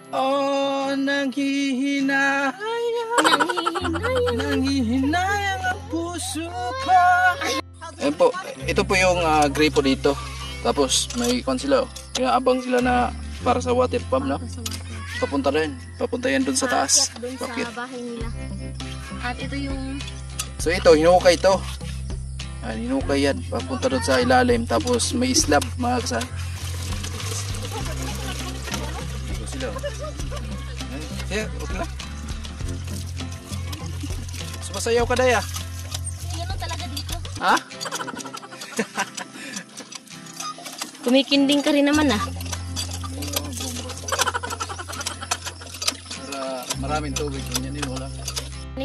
Oh, nanghihinayang ang puso ko. Ayan po, ito po yung gripo dito. Tapos may kon sila, inaabang sila na para sa water pump, no? Papunta rin, papunta yan dun sa taas. Doon sa bahay nila. At ito yung... So ito, hinukay ito. Hinukay yan, papunta dun sa ilalim. Tapos may slab, mga kasan. Ito sila. Sige, okay lang. Sumasayaw ka, Daya. Yan talaga dito. Ha? Kumikinding ka rin naman ah. Para maraming tubig. Yan yun, wala.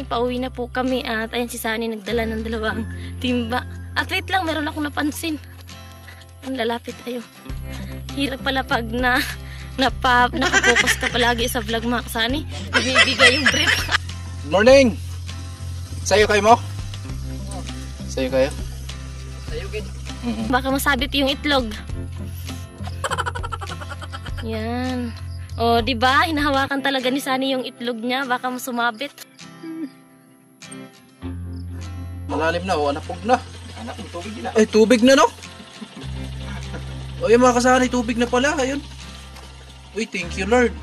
Pauwi na po kami at ayan si Sunny nagdala ng 2 timba. At wait lang, meron akong napansin. Ang lalapit tayo. Hirap pala pag nakapokus ka palagi sa vlog, mga Sunny. Bibigay yung brief. Good morning! Sayo kayo mo? Sayo kayo? Sayo gid. Baka masabit yung itlog. Yan. O, di ba? Hinahawakan talaga ni Sunny yung itlog niya. Baka masumabit. Malalim na, anapog na. Anak ng tubig na. Ay, tubig na, no? O, yung mga kasanay, tubig na pala. Ayun. Uy, thank you, Lord.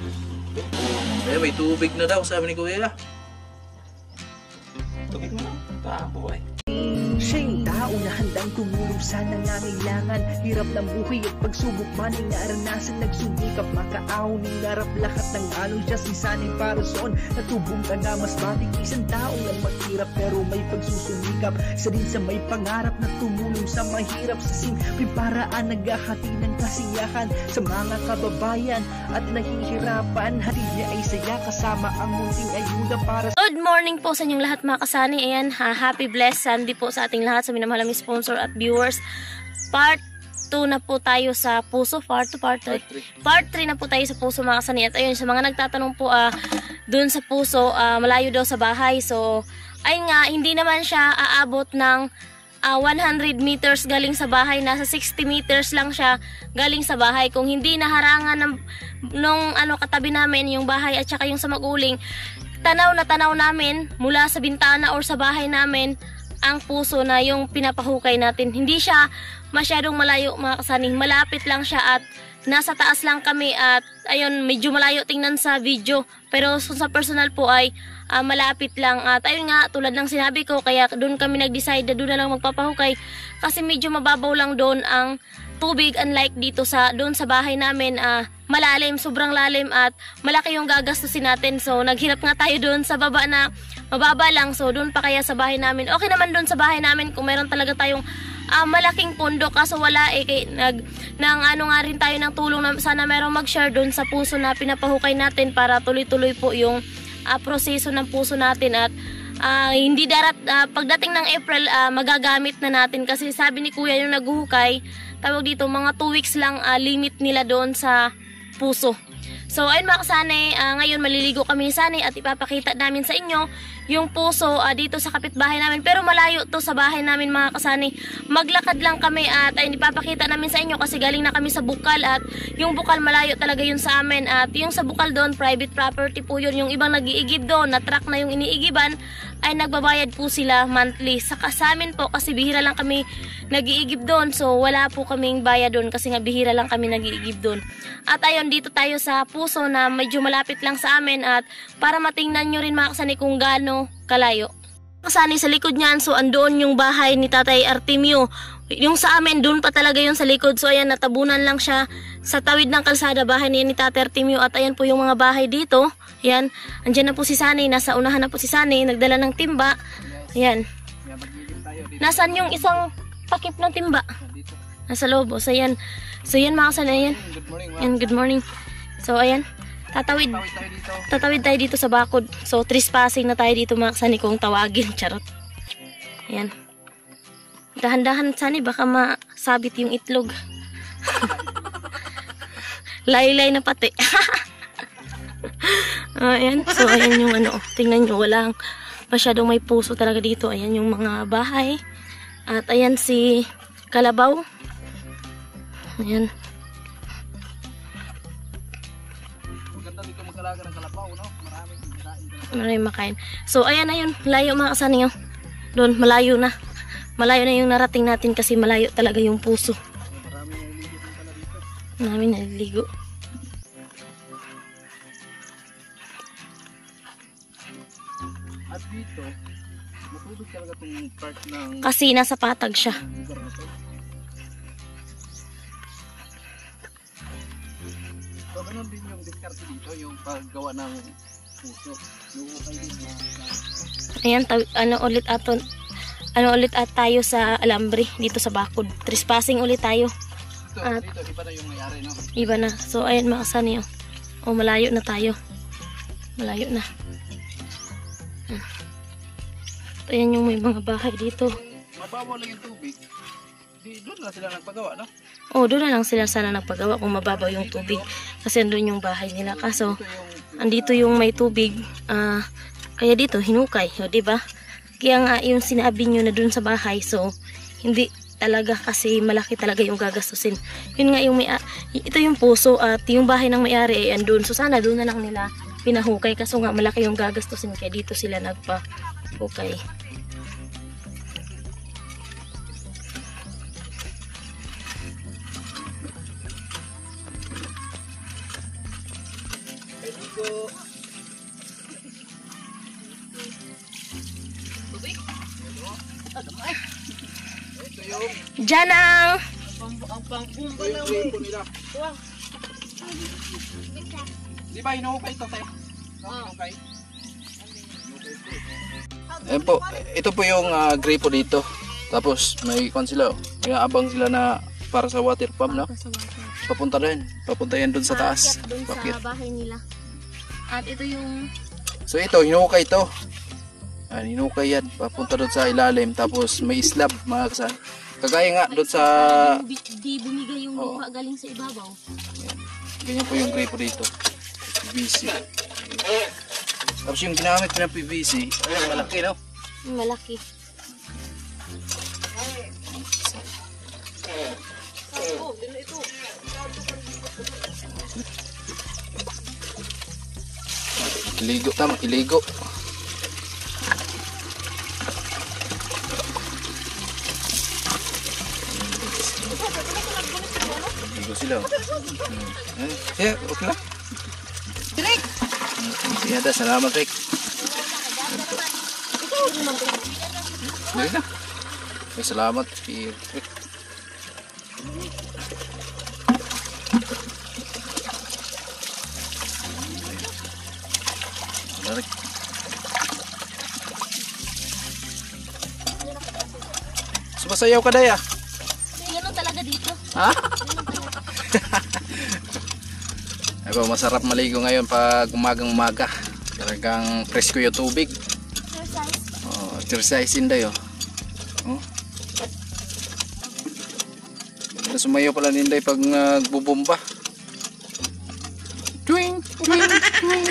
Ay, may tubig na daw, sabi ni Kuya. Tubig na, tabuhay. Siya yung tao na handang tumulong sa nangangailangan. Hirap ng buhay at pagsubok man ay naranasan. Nagsumikap makaaon ng narap lahat ng alon. Siya si Sunny Parason. Natubong ka na mas matik. Isang tao lang maghirap pero may pagsusumikap. Isa din sa may pangarap na tumulong sa mahirap. Sa simpleng paraan naghahati ng kasiyahan sa mga kababayan at nahihirapan. Hatid niya ay saya kasama ang munting ayuda para sa... Good morning po sa inyong lahat, mga kasani. Ayan, happy blessed Sunday po sa ating lahat, sa minamahalang sponsor at viewers. Part 2 na po tayo sa puso. Part 3 na po tayo sa puso, mga kasani. At ayun, sa mga nagtatanong po dun sa puso, malayo daw sa bahay. So, ayun nga, hindi naman siya aabot ng 100 meters galing sa bahay. Nasa 60 meters lang siya galing sa bahay. Kung hindi naharangan nung katabi namin yung bahay at saka yung sa maguling, tanaw na tanaw namin mula sa bintana or sa bahay namin ang puso na yung pinapahukay natin. Hindi siya masyadong malayo, mga kasani. Malapit lang siya at nasa taas lang kami at ayun, medyo malayo tingnan sa video. Pero sa personal po ay malapit lang. At ayun nga, tulad ng sinabi ko, kaya doon kami nag-decide na doon na lang magpapahukay. Kasi medyo mababaw lang doon ang tubig, unlike dito doon sa bahay namin. Malalim, sobrang lalim at malaki yung gagastusin natin. So naghirap nga tayo doon sa baba na mababa lang. So doon pa kaya sa bahay namin. Okay naman doon sa bahay namin kung meron talaga tayong malaking pundo. Kaso wala nga rin tayo ng tulong na sana merong mag-share doon sa puso na pinapahukay natin para tuloy-tuloy po yung proseso ng puso natin. At hindi pagdating ng April magagamit na natin. Kasi sabi ni Kuya yung naghuhukay, tawag dito mga 2 weeks lang limit nila doon sa puso. So ayun, mga kasani, ngayon maliligo kami ni Sunny at ipapakita namin sa inyo yung puso dito sa kapitbahay namin. Pero malayo to sa bahay namin, mga kasani. Maglakad lang kami at ayun, ipapakita namin sa inyo kasi galing na kami sa bukal at yung bukal malayo talaga yun sa amin. At yung sa bukal doon, private property po yun. Yung ibang nag-iigib doon, na truck na yung iniigiban, ay nagbabayad po sila monthly. Saka sa amin po, kasi bihira lang kami nag-iigib doon. So wala po kaming bayad doon kasi nga bihira lang kami nag-iigib doon. At ayun, dito tayo sa puso na medyo malapit lang sa amin at para matingnan nyo rin, mga kasani, kung gaano kalayo. Kasani sa likod niyan, so andoon yung bahay ni Tatay Artemio. Yung sa amin, doon pa talaga yung sa likod. So ayan, natabunan lang siya sa tawid ng kalsada, bahay ni Tatay Artemio. At ayan po yung mga bahay dito. Ayan, andyan na po si Sunny, nasa unahan na po si Sunny, nagdala ng timba. Ayan. Nasaan yung isang takip ng timba? Nasa loob. So ayan, mga kasani, ayan. Ayan, good morning. So ayan, tatawid tayo dito sa bakod. So trespassing na tayo dito, mga kasani, kung tawagin. Charot. Ayan. Dahan-dahan, Sunny, baka masabit yung itlog. Laylay na pati. Ayan. So ayan yung tingnan nyo, walang masyadong may puso talaga dito. Ayan yung mga bahay. At ayan si Kalabaw. Ayan. Maganda dito mag-alaga ng kalabaw, no? Maraming kinain. Maraming makain. So, ayan na yun. Layo mga kasani nyo. Doon, malayo na. Malayo na yung narating natin kasi malayo talaga yung puso. Maraming naliligo din pala dito. Maraming naliligo. At dito, matubig talaga itong part ng Kasi nasa patag siya. lugar na to. So, ganun din yung diskarte dito, yung paggawa ng puso. Luhukay din na Ayan, ano ulit at tayo sa Alambre dito sa Bacod. Trespassing ulit tayo. dito, At- dito, iba na yung mayari, no? Iba na. So, ayan mga kasani. Oh, malayo na tayo. Malayo na. Ayan yung may mga bahay dito. Mababaw lang yung tubig. Doon na sila nagpagawa, no? Oh, doon na lang sila sana nagpagawa kung mababaw yung tubig. Kasi andun yung bahay nila. Kaso, andito yung may tubig. Kaya dito, hinukay. O, diba? Kaya nga yung sinabi nyo na doon sa bahay. So, hindi talaga kasi malaki talaga yung gagastusin. Yun nga yung ito yung puso at yung bahay ng may-ari ay andun. So, sana doon na lang nila pinahukay. Kaso nga malaki yung gagastusin. Kaya dito sila nagpahukay. Peligo. Ito yung Diyan ang gripo nila. Di ba hinuhukay ito, tayo? Hinuhukay. Ayan po, ito po yung gripo dito. Tapos may kwan sila, abang sila na para sa water pump, no? Papunta rin. Papunta yan dun sa taas. Aakyat dun Pakyat. sa bahay nila. At ito yung So ito, hinukay ito. Hinukay yan. Papunta dun sa ilalim. Tapos may slab, mga kasal. Kagaya nga dun sa... di bumigay yung Oo. lupa galing sa ibabaw. Ayan. Ganyan po yung gripo dito. PVC. Tapos yung ginamit ko ng PVC, malaki, no? Malaki. Iligo, tama, iligo. Iligo sila. Yeah, okay lang. Rick! Ada, salamat, Rick. Dali na. Salamat, Rick. Rick. Sumasayaw ka, Daya. Yan ang talaga dito. Ha? Ako, masarap maligo ngayon pag umagang-umaga. Talagang presko yung tubig. Oh, exercise inday, oh. Oh. Sumayaw pala ninday pag nagbubomba. Twing, twing, twing.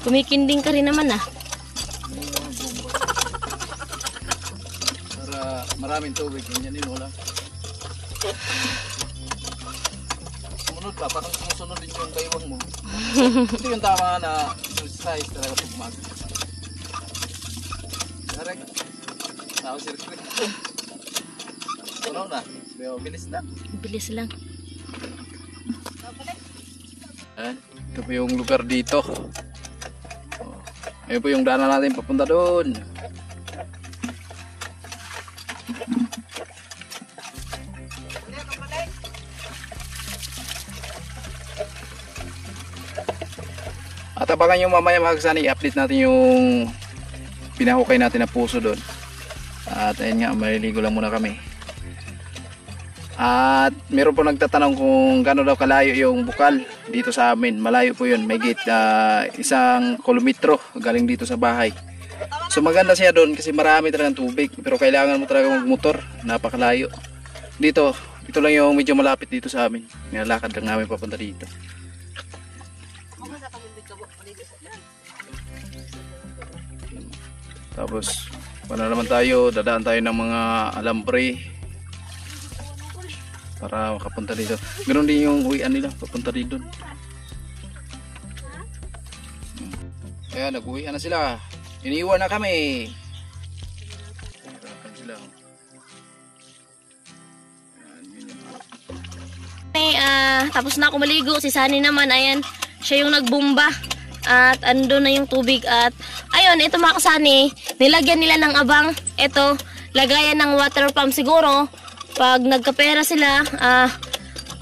Kumikinding ka rin naman ah. Para maraming tubig, ganyan din wala. Sumunod ka, parang sumusunod din yung baywang mo. Ito yung tama na exercise talaga pag umaga. Correct. Tao circuit. Ano na? Bilis na. Bilis lang. Ito po yung lugar dito. Ayun po yung daanan natin papunta doon. At abangan nyo mamaya mga kasani, i-update natin yung pinahukay natin na puso doon. At ayun nga, maliligo lang muna kami. At meron po nagtatanong kung gaano daw kalayo yung bukal dito sa amin. Malayo po yun, may gate 1 kilometro galing dito sa bahay. So maganda siya doon kasi marami talagang tubig, pero kailangan mo talaga magmotor, napakalayo. Dito, ito lang yung medyo malapit dito sa amin. Nilalakad lang namin papunta dito. Tapos wala naman tayo, dadaan tayo ng mga alambre para makapunta dito. Ganoon din yung uwian nila, papunta dito. Ayan, nag-uwian na sila. Iniwan na kami. Sila. Tapos na ako maligo. Si Sunny naman, ayan, siya yung nagbumba. At ando na yung tubig. At ayun, ito mga kasani, nilagyan nila ng abang. Ito, lagayan ng water pump siguro. Pag nagkapera sila,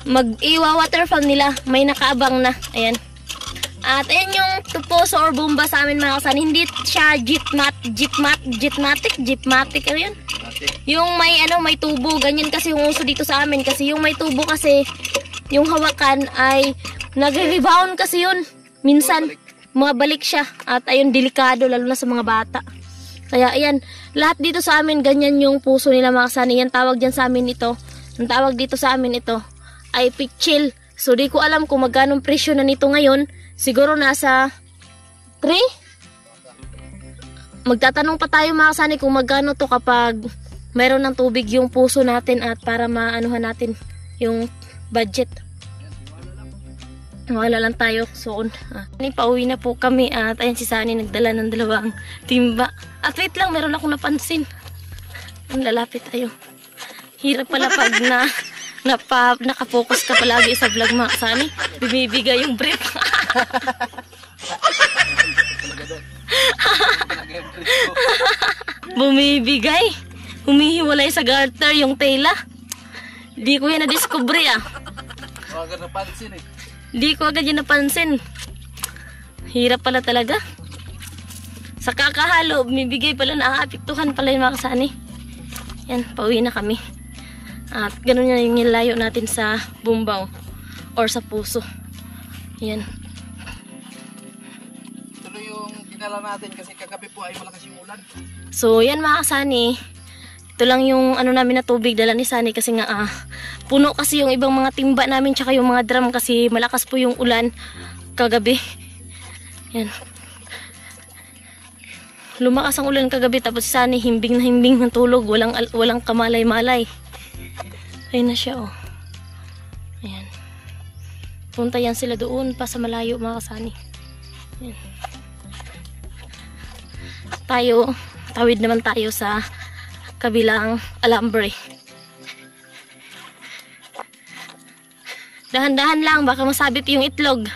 mag-iwa water pump nila. May nakaabang na. Ayan. At ayan yung tuposo or bomba sa amin mga kasani. Hindi siya jeepmatic, ano yun? Yung may tubo, ganyan kasi yung uso dito sa amin. Kasi yung may tubo kasi, yung hawakan ay nagre-rebound kasi yun. Minsan, mabalik siya. At ayun, delikado, lalo na sa mga bata. Kaya ayan, lahat dito sa amin, ganyan yung puso nila mga kasani. Yan tawag dyan sa amin ito. Ang tawag dito sa amin ito ay pichil. So di ko alam kung magkano presyo na nito ngayon. Siguro nasa 3? Magtatanong pa tayo mga kasani kung magkano to kapag mayroon ng tubig yung puso natin at para maanuhan natin yung budget. Wala lang tayo. So, pauwi na po kami at ayan si Sunny nagdala ng 2 timba. At wait lang, meron akong napansin. Lalapit tayo. Hirap pala pag nakapokus ka palagi sa vlog mga Sunny. Bumibigay yung brief. Bumibigay. Humihiwalay sa garter yung tela. Di ko yan na-discover Agad napansin eh. Di ko agad yan napansin. Hirap pala talaga. Sa kakahalo, bumibigay pala, naaapektuhan pala yung mga kasani. Yan, pauwi na kami. At ganun yan yung nilayo natin sa bumbaw or sa puso. Yan. Tuloy yung dinala natin kasi kagabi po ay malakas yung ulan. So yan mga kasani, ito lang yung namin na tubig dala ni Sunny kasi nga puno kasi yung ibang mga timba namin tsaka yung mga drum kasi malakas po yung ulan kagabi. Yan. Lumakas ang ulan kagabi tapos si Sunny himbing na himbing ng tulog, walang kamalay-malay. Ayun na siya Ayan. Punta yan sila doon pa sa malayo mga kasani. Ayan. Tayo, tawid naman tayo sa kabilang alambre. Dahan-dahan lang, baka masabit yung itlog.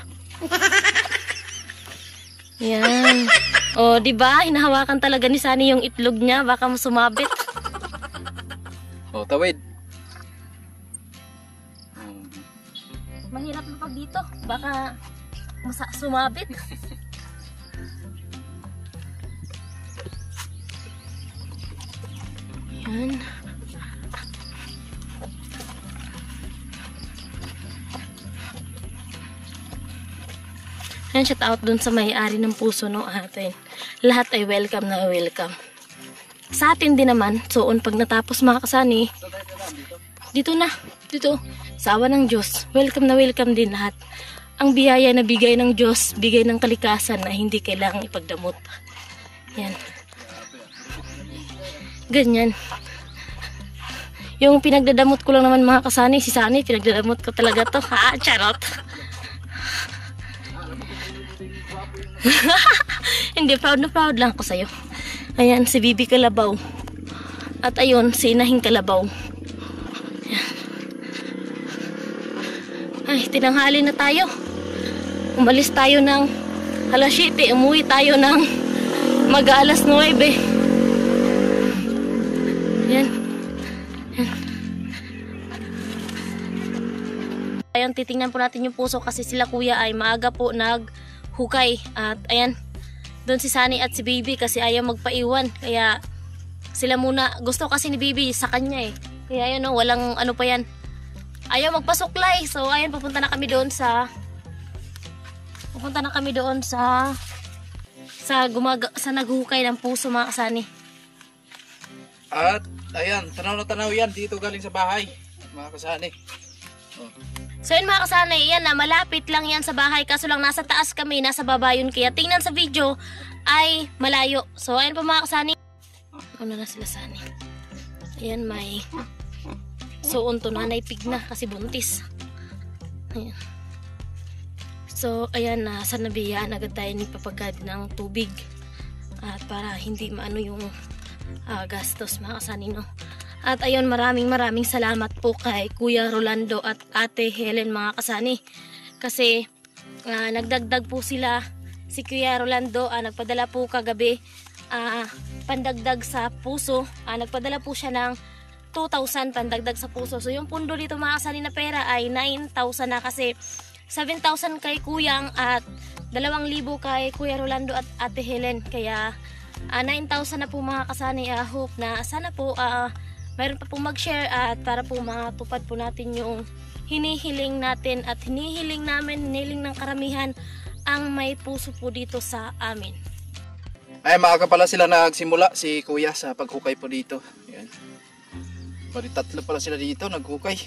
Yan. O, diba? Hinahawakan talaga ni Sunny yung itlog niya, baka sumabit. O, tawid. Mahirap na pag dito, baka sumabit. Yan. Yan, shout out dun sa may-ari ng puso no atin. Lahat ay welcome na welcome. Sa atin din naman, soon pag natapos mga kasani, dito na, dito, sa awa ng Diyos, welcome na welcome din lahat. Ang biyaya na bigay ng Diyos, bigay ng kalikasan na hindi kailangang ipagdamot. Yan. Ganyan. Yung pinagdadamot ko lang naman mga kasani, si Sunny, pinagdadamot ko talaga to. Ha, charot. Hindi, proud na proud lang ako sa'yo. Ayan, si Bibi Kalabaw. At ayun, si Inahing Kalabaw. Ayan. Ay, tinanghali na tayo. Umalis tayo ng alas 7, umuwi tayo ng mag-alas 9. Ayan. Ayan, titingnan po natin yung puso kasi sila kuya ay maaga po naghukay. At ayan, doon si Sunny at si Baby kasi ayaw magpaiwan. Kaya sila muna, gusto kasi ni Baby sa kanya Kaya ayan walang ano pa yan. Ayaw magpasuklay. So ayan, pupunta na kami doon sa naghukay ng puso mga kasani. At ayan, tanaw na tanaw yan dito galing sa bahay mga kasani. So yun mga kasanay, yan na, malapit lang yan sa bahay. Kaso lang nasa taas kami, nasa baba yun. Kaya tingnan sa video ay malayo. So ayun po mga kasanay. Ano na sila sanay. Ayan, may suon to, nanay pig na kasi buntis. Ayan. So ayan na, sa nabiyaan agad tayo ni papagad ng tubig. At para hindi maano yung gastos mga kasanay, no. At ayun, maraming salamat po kay Kuya Rolando at Ate Helen mga kasani. Kasi nagdagdag po sila, si Kuya Rolando nagpadala po kagabi pandagdag sa puso. Nagpadala po siya ng 2,000 pandagdag sa puso. So yung pundo dito mga kasani na pera ay 9,000 na, kasi 7,000 kay Kuyang at 2,000 kay Kuya Rolando at Ate Helen. Kaya 9,000 na po mga kasani. Hope na sana po mayroon pa po mag-share at para po matupad po natin yung hinihiling natin at hinihiling ng karamihan ang may puso po dito sa amin. Ay, maaga pala sila nagsimula, si Kuya, sa paghukay po dito. Ayan. Bali, 3 pala sila dito naghukay.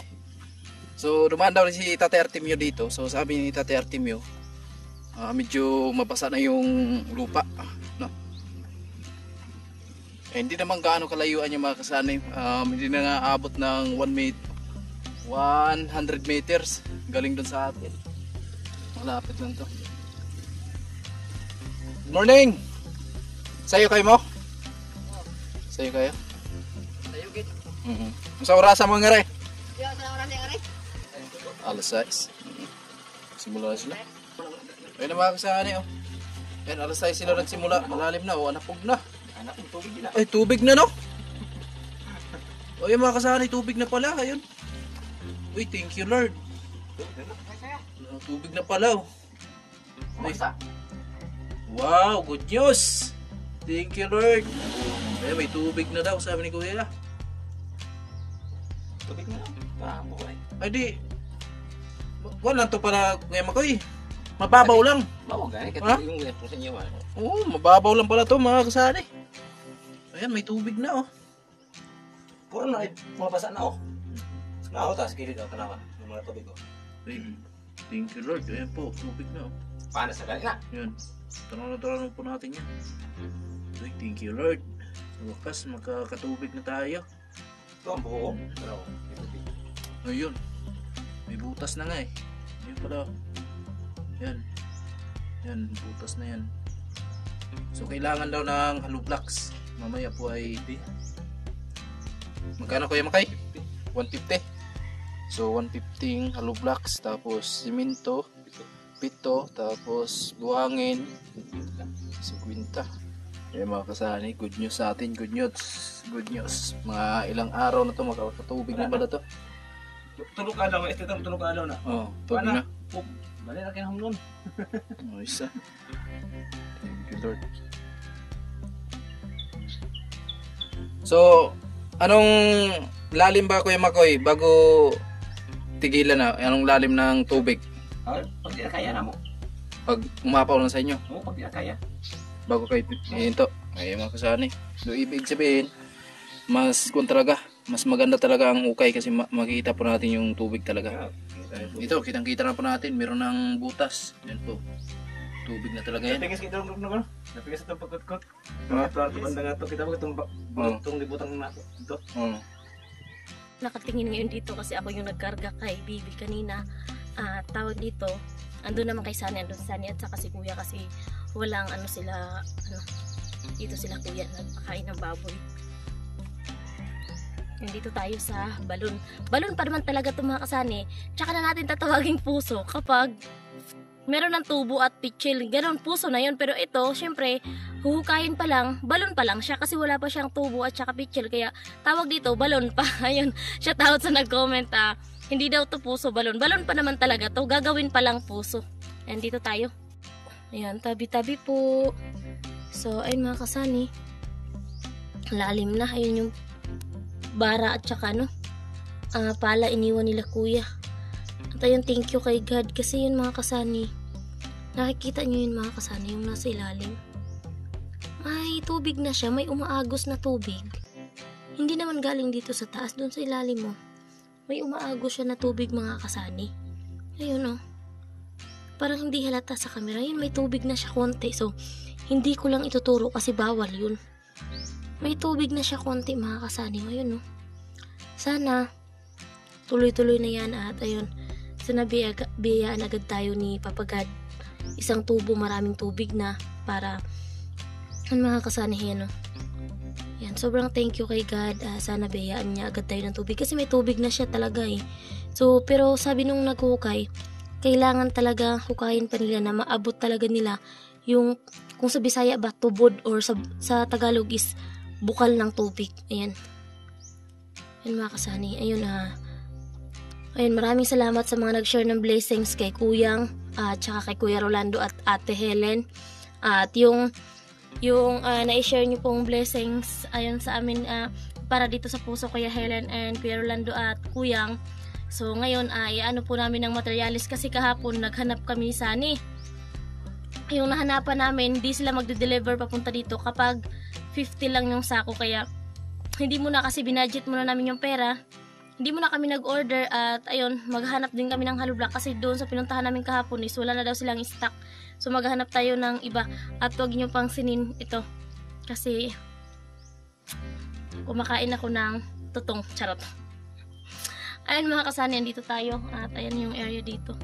So dumaan daw si Tate Artemio dito. So sabi ni Tate Artemio, medyo mabasa na yung lupa, no? Hindi naman gaano kalayuan yung mga kasanay. Hindi na nga abot ng 100 meters galing dun sa atin. Malapit lang to. Good morning! Sayo kayo mo? Sayo kayo? Sayo git. Sa orasa mo nga rin? Alas 6. Simula na sila. Ayun na mga kasanay, oh. Ayan, alas 6 sila nagsimula. Malalim na, anapog na. Ay, tubig na, no? O, yung mga kasanay, tubig na pala. Ayun. Uy, thank you, Lord. Tubig na pala, oh. Ay. Wow, good news. Thank you, Lord. Ay, may tubig na daw, sabi ni Kuya. Tubig na? Ay, di. Wala to para ngayon makoy. Mababaw lang. Bawa gani kasi yung lepo sa inyo. Oo, mababaw lang pala to mga kasanay. Ayan, may tubig na, oh. Puro na mabasa na, oh. Nao tas kilid daw tanawa ng mga tubig ko. Thank you, Lord. Ayan po, tubig na, oh. Paano sa gani na? Ayan. Tanong po natin yan. Ay, thank you, Lord. Sa wakas, makakatubig na tayo. Ito ang buo. Ayun. May butas na nga, eh. Ayun pala. Yan. Yan, butas na yan. So, kailangan daw ng hollow blocks. Mamaya po ay magkano Kuya Makay? 150. So 150 hollow blocks, tapos simento, pito, tapos buhangin, 50. Eh mga kasani, good news sa atin, good news. Mga ilang araw na to, magkakatubig na pala to. Tulog alaw, ito itong tulog alaw na. Oh, tubig na. Bali na kinahanglan. Oh, isa. Thank you, Lord. So, anong lalim ba Kuya Makoy bago tigilan na? Anong lalim ng tubig? Pag di na kaya na mo. Pag umapaw lang sa inyo? Oo, pag di na kaya. Bago kayo hinto. Ay mga kasani. So, ibig sabihin, mas maganda talaga ang hukay kasi makikita po natin yung tubig talaga. Ito, kitang-kita na po natin. Meron ng butas. Yan po. Tubig na talaga yan. Napigas kita ng ano? Napigas itong pagkot-kot. Ito ang banda nga ito. Kita mo itong libutang na ito. Nakatingin ngayon dito kasi ako yung nagkarga kay Bibi kanina. Tawag dito, andun naman kay Sunny, andun si Sunny at saka si Kuya kasi walang dito sila Kuya nagpakain ng baboy. Nandito tayo sa balon. Balon pa naman talaga ito mga kasani. Tsaka na natin tatawaging puso kapag meron ng tubo at pitchil. Ganon, puso na yun. Pero ito, syempre, huhukayin pa lang, balon pa lang siya kasi wala pa siyang tubo at saka pitchil. Kaya tawag dito, balon pa. Ayun, siya tawag sa nag-comment, hindi daw to puso, balon. Balon pa naman talaga to. Gagawin pa lang puso. Ayan, dito tayo. Ayan, tabi-tabi po. So, ayun mga kasani. Lalim na. Ayun yung bara at saka pala iniwan nila Kuya. At ayun, thank you kay God kasi yun mga kasani, nakikita nyo yun mga kasani, yung nasa ilalim ay tubig na siya, may umaagos na tubig, hindi naman galing dito sa taas, dun sa ilalim mo may umaagos siya na tubig mga kasani. Ayun oh. Parang hindi halata sa camera. Yun, may tubig na siya konti. So, hindi ko lang ituturo kasi bawal yun. May tubig na siya konti mga kasani. Ayun oh. Sana tuloy-tuloy na yan at ayun. Sana biyayaan agad tayo ni Papa God. Isang tubo, maraming tubig na para mga kasani yan oh. Yan, sobrang thank you kay God. Sana biyayaan niya agad tayo ng tubig kasi may tubig na siya talaga eh. So, pero sabi nung naghukay, kailangan talaga hukayin pa nila na maabot talaga nila yung, kung sa Bisaya ba, tubod or sa Tagalog is bukal ng tubig. Ayan. Ayan mga kasani. Ayun ayun, maraming salamat sa mga nag-share ng blessings kay Kuyang at saka kay Kuya Rolando at Ate Helen. At yung na-share niyo pong blessings ayun sa amin para dito sa puso Kuya Helen and Kuya Rolando at Kuyang. So ngayon ano po namin ng materialis kasi kahapon naghanap kami ni Sunny. Yung nahanapan namin, hindi sila magde-deliver papunta dito kapag 50 lang yung sako, kaya hindi muna kasi binudget muna namin yung pera. Hindi muna kami nag-order at ayun, maghanap din kami ng hollow block kasi doon sa pinuntahan namin kahapon is wala na daw silang stock. So maghanap tayo ng iba at huwag nyo pang sinin ito kasi kumakain ako ng tutong, charot. Ayun mga kasani, andito tayo at ayan yung area dito.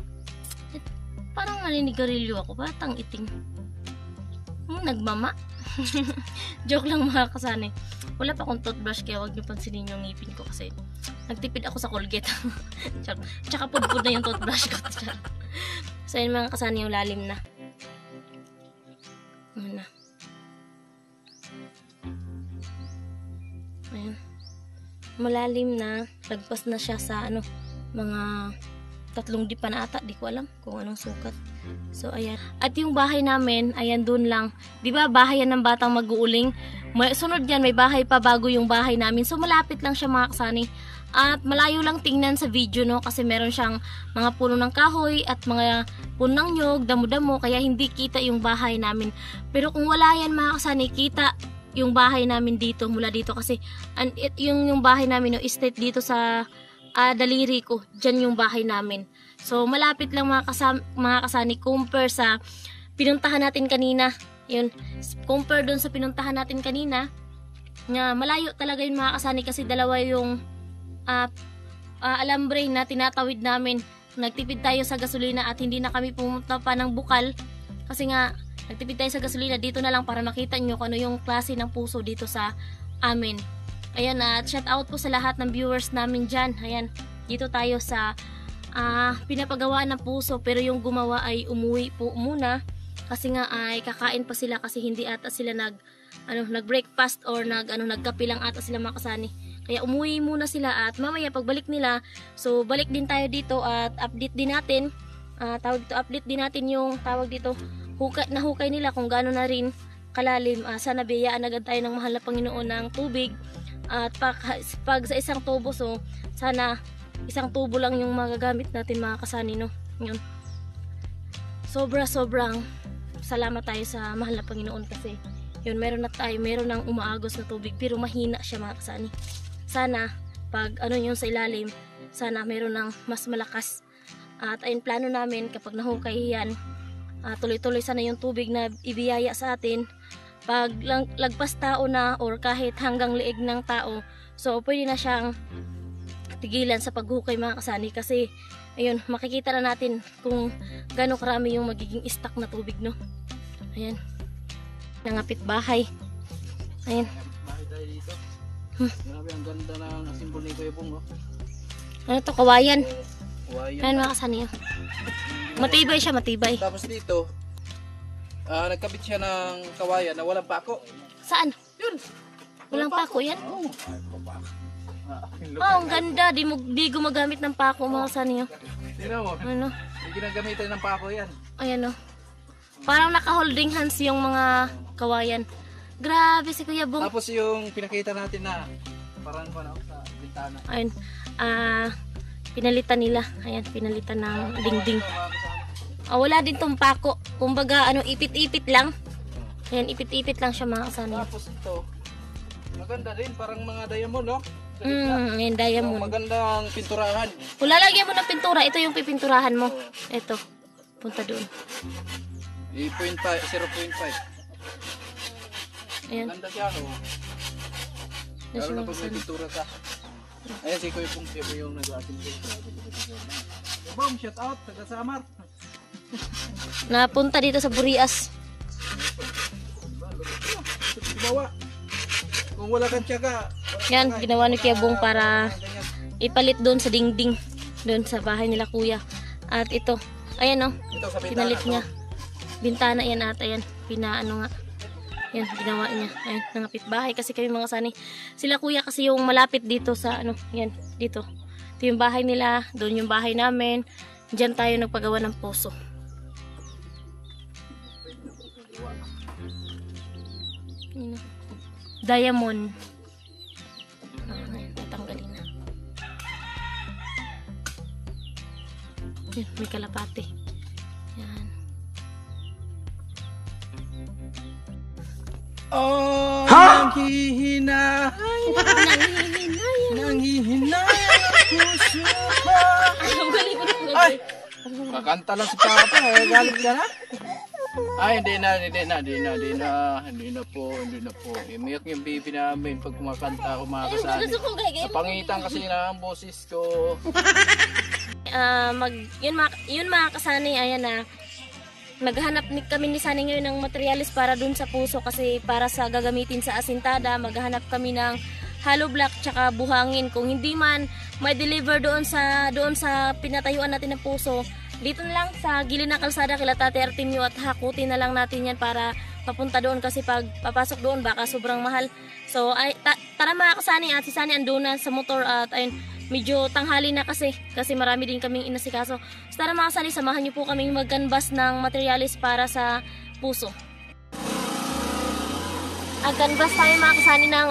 Parang naninigarilyo ako, batang iting. Nagmama. Joke lang mga kasani. Wala pa akong toothbrush kaya wag niyo pansinin yung ngipin ko kasi nagtipid ako sa Colgate. Tsaka pudpud na yung toothbrush ko. So yun mga kasani, yung lalim na. Ayan na. Ayan. Malalim na. Lagpas na siya sa mga 3 dipa na ata, di ko alam kung anong sukat. So ayan. At yung bahay namin, ayan dun lang. 'Di ba bahay yan ng batang mag-uuling? Sunod yan, may bahay pa bago yung bahay namin. So malapit lang siya mga kasani. At malayo lang tingnan sa video no kasi meron siyang mga puno ng kahoy at mga puno ng nyog, damo-damo kaya hindi kita yung bahay namin. Pero kung wala yan mga kasani, kita yung bahay namin dito mula dito kasi yung bahay namin no, estate dito sa daliri ko, dyan yung bahay namin. So, malapit lang mga kasani compare sa pinuntahan natin kanina. Yun, compare dun sa pinuntahan natin kanina, nga malayo talaga yung mga kasani kasi dalawa yung alambre na tinatawid namin. Nagtipid tayo sa gasolina at hindi na kami pumunta pa ng Bukal kasi nga, nagtipid tayo sa gasolina dito na lang para makita nyo kung ano yung klase ng puso dito sa amin. Ayan, shout out po sa lahat ng viewers namin dyan. Ayan, dito tayo sa pinapagawa ng puso pero yung gumawa ay umuwi po muna kasi nga ay kakain pa sila kasi hindi ata sila nag-breakfast or nagkape lang ata sila mga kasani. Kaya umuwi muna sila at mamaya pagbalik nila, so balik din tayo dito at update din natin. Update din natin yung tawag dito, hukay nila kung gaano na rin kalalim. Sana biyayaan agad tayo ng mahal na Panginoon ng tubig. At pag sa isang tubo, so sana isang tubo lang yung magagamit natin mga kasani no. Yun. Sobrang salamat tayo sa mahal na Panginoon kasi yun, meron ng umaagos na tubig pero mahina siya mga kasani. Sana pag yun sa ilalim, sana meron ng mas malakas. At ayun plano namin kapag nahukay yan, tuloy-tuloy sana yung tubig na ibiyaya sa atin. Pag lagpas tao na or kahit hanggang leeg ng tao, so pwede na siyang tigilan sa paghukay mga kasani kasi ayun, makikita na natin kung gaano karami yung magiging stock na tubig no. Ayan, nangapit bahay. Ayan, Bahay tayo dito. Grabe, ang ganda ng simbol ni Kuya Bong. Ano to, kawayan. Kawayan. Ayan mga kasani. Matibay siya, matibay. Tapos dito, nagkabit siya ng kawayan na walang pako. Saan? Yun. Walang pako yan? Oo. Ang ganda. Di gumagamit ng pako mga kasani. Tingnan mo. Ano? Hindi ginagamitan ng pako yan. Ayan o. Parang naka-holding hands yung mga kawayan. Grabe si Kuya Bong. Tapos yung pinakita natin na parang sa bintana. Ayun. Pinalitan nila. Ayan, pinalitan ng dingding. Wala din tong pako. Kumbaga, ipit-ipit lang. Ayan, ipit-ipit lang siya mga kasani. Tapos ito, Maganda din, parang mga diamond, no? Yung diamond. Magandang pinturahan. Kung lalagyan mo ng pintura, ito yung pipinturahan mo. Ito. Punta doon. 0.5. Ayan. Maganda siya, no? Lalo na pag may pintura ka. Ayan, si Kuya Pong Sebo yung nag-ating pintura. Boom, shout out, taga Samar. Napunta dito sa Burias. Bawa. Kung wala kang tiyaga. Yan, ginawa ni Kuya Bong para ipalit doon sa dingding. Doon sa bahay nila kuya. At ito, ayan o, Ito sa pinalit niya. Bintana yan at ayan, pinaano nga. Yan, ginawa niya. Ayan, nangapit bahay kasi kami mga sanay. Sila kuya kasi yung malapit dito sa ano, yan, dito. Ito yung bahay nila, doon yung bahay namin. Diyan tayo nagpagawa ng puso. Yun, diamond. Tatanggalin na. Yan, may kalapate. Yan. Oh, nanghihinayang ang puso ko. Ay, kakanta lang si Papa, galit ka na? Ay, hindi na po. Imiyak yung baby namin pag kumakanta ako mga kasali. Napangitan kasi na ang boses ko. Yun mga kasani, ayan na. Maghanap kami ni Sani ngayon ng materialis para dun sa puso kasi para sa gagamitin sa asintada, maghanap kami ng hollow block tsaka buhangin. Kung hindi man may deliver doon sa pinatayuan natin ng puso, dito na lang sa gilid ng kalsada kila Tate Artemio at hakutin na lang natin yan para papunta doon kasi pag papasok doon baka sobrang mahal. So tara mga kasani, at si Sani andun na sa motor at ayun, medyo tanghali na kasi marami din kaming inasikaso. So tara mga kasani, samahan niyo po kaming mag-canvas ng materialis para sa puso. Canvas tayo mga kasani ng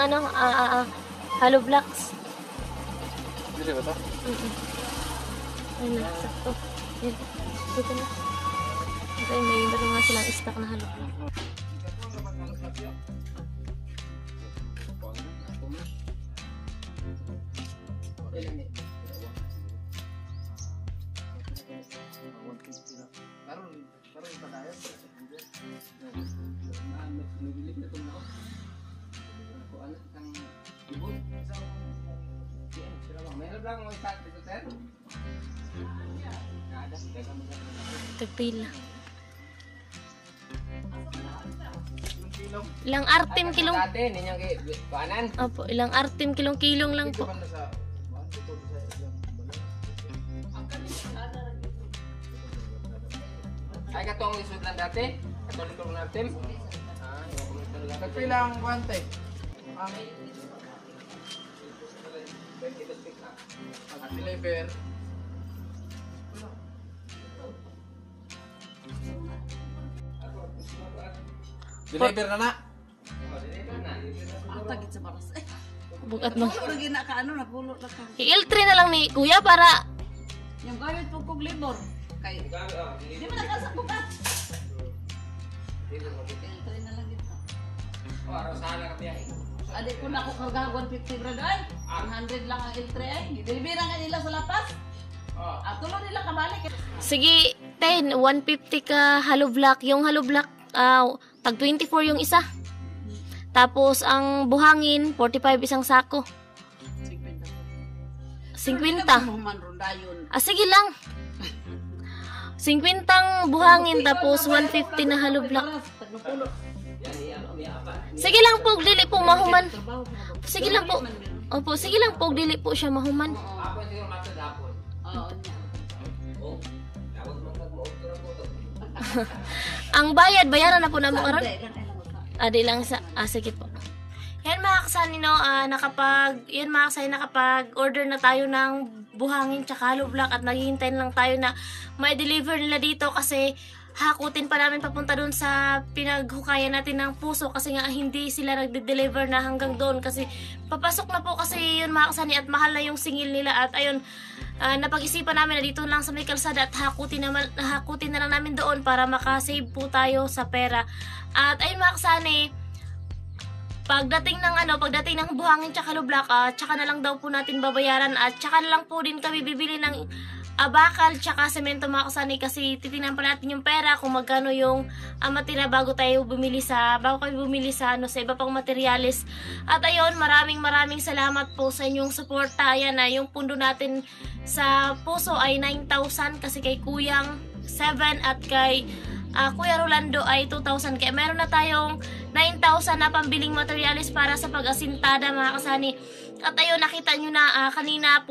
hollow blocks. Hindi ba ito? Ayun na, sakto. Yan, dito na. Okay, may iba nga silang stock na hollow block. Tagpila. Ilang artim kilong. Opo, ilang artim kilong-kilong lang po. Ay, katong isod lang dati? Katong litong natin? Nagpilang guante. Ang deliver. Deliver na na. Bukat mo. Lagi na ka ano, napulot na ka. I-L3 na lang ni kuya para Yung gawin po kong libor. Kay, di mo nagkasak bukas. Try na lang dito. Araw sa halang ka biyahe. Adi ko na ako kagawin 150 brad ay. 100 lang ang L3 ay. Delivery nga nila sa lapas. At tulo nila kabalik. sige, 150 ka hollow block. Yung hollow block, tag 24 yung isa. Tapos ang buhangin, 45 isang sako. 50. Man ronda yun. Sige lang. 50 buhangin tapos 150 na hollow block. Sige lang po, dili po mahuman. Sige lang po. Opo, sige lang po, dili po siya mahuman. Ako yung siguro matod hapon. Oo niya. Oh, tawag mo mag-maugto na po to. Ang bayaran na po namin karon. Day lang ay lang ka. Adi lang sa sige po. Yan mga kasani no, nakapag-order na tayo ng buhangin tsaka hollow block at naghihintay lang tayo na ma-deliver nila dito kasi hakutin pa namin papunta doon sa pinaghukayan natin ng puso kasi nga hindi sila nagde-deliver na hanggang doon kasi papasok na po kasi yun mga kasani at mahal na yung singil nila at ayun, napag-isipan namin na dito lang sa may kalsada at hakutin na lang namin doon para makasave po tayo sa pera. At ayun mga kasani, pagdating ng buhangin tsaka lublak, tsaka na lang daw po natin babayaran at tsaka na lang po din kami bibili ng bakal tsaka semento mga kasani, kasi titingnan pa natin yung pera kung magkano yung matira bago kami bumili sa sa iba pang materyales. At ayun, maraming salamat po sa inyong suporta. Ayan na, yung pundo natin sa puso ay 9,000 kasi kay Kuyang 7 at kay Kuya Rolando ay 2,000. Kaya meron na tayong 9,000 na pambiling materyales para sa pag-asintada mga kasani. At ayun, nakita nyo na kanina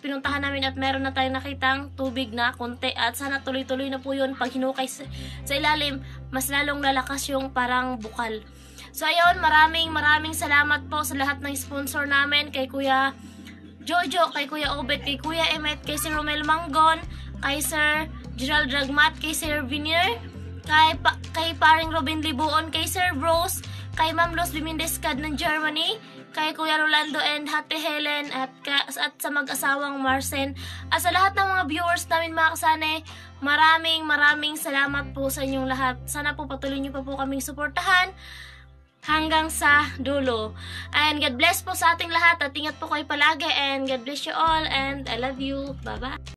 pinuntahan namin at meron na tayong nakitang tubig na konti. At sana tuloy-tuloy na po yun. Pag hinukay sa ilalim, mas lalong lalakas yung parang bukal. So ayun, maraming salamat po sa lahat ng sponsor namin. Kay Kuya Jojo, kay Kuya Obet, kay Kuya Emet, kay Sir Romel Manggon, kay Sir Gerald Dragmat, kay Sir Vinier, kay paring Robin Libuon, kay Sir Bros, kay Ma'am Los Bimindescad ng Germany, kay Kuya Rolando and Hate Helen, at sa mag-asawang Marcen, at sa lahat ng mga viewers namin mga kasane. Maraming salamat po sa inyong lahat. Sana po patuloy nyo pa po kaming suportahan hanggang sa dulo. And God bless po sa ating lahat at ingat po kayo palagi, and God bless you all, and I love you. Bye-bye.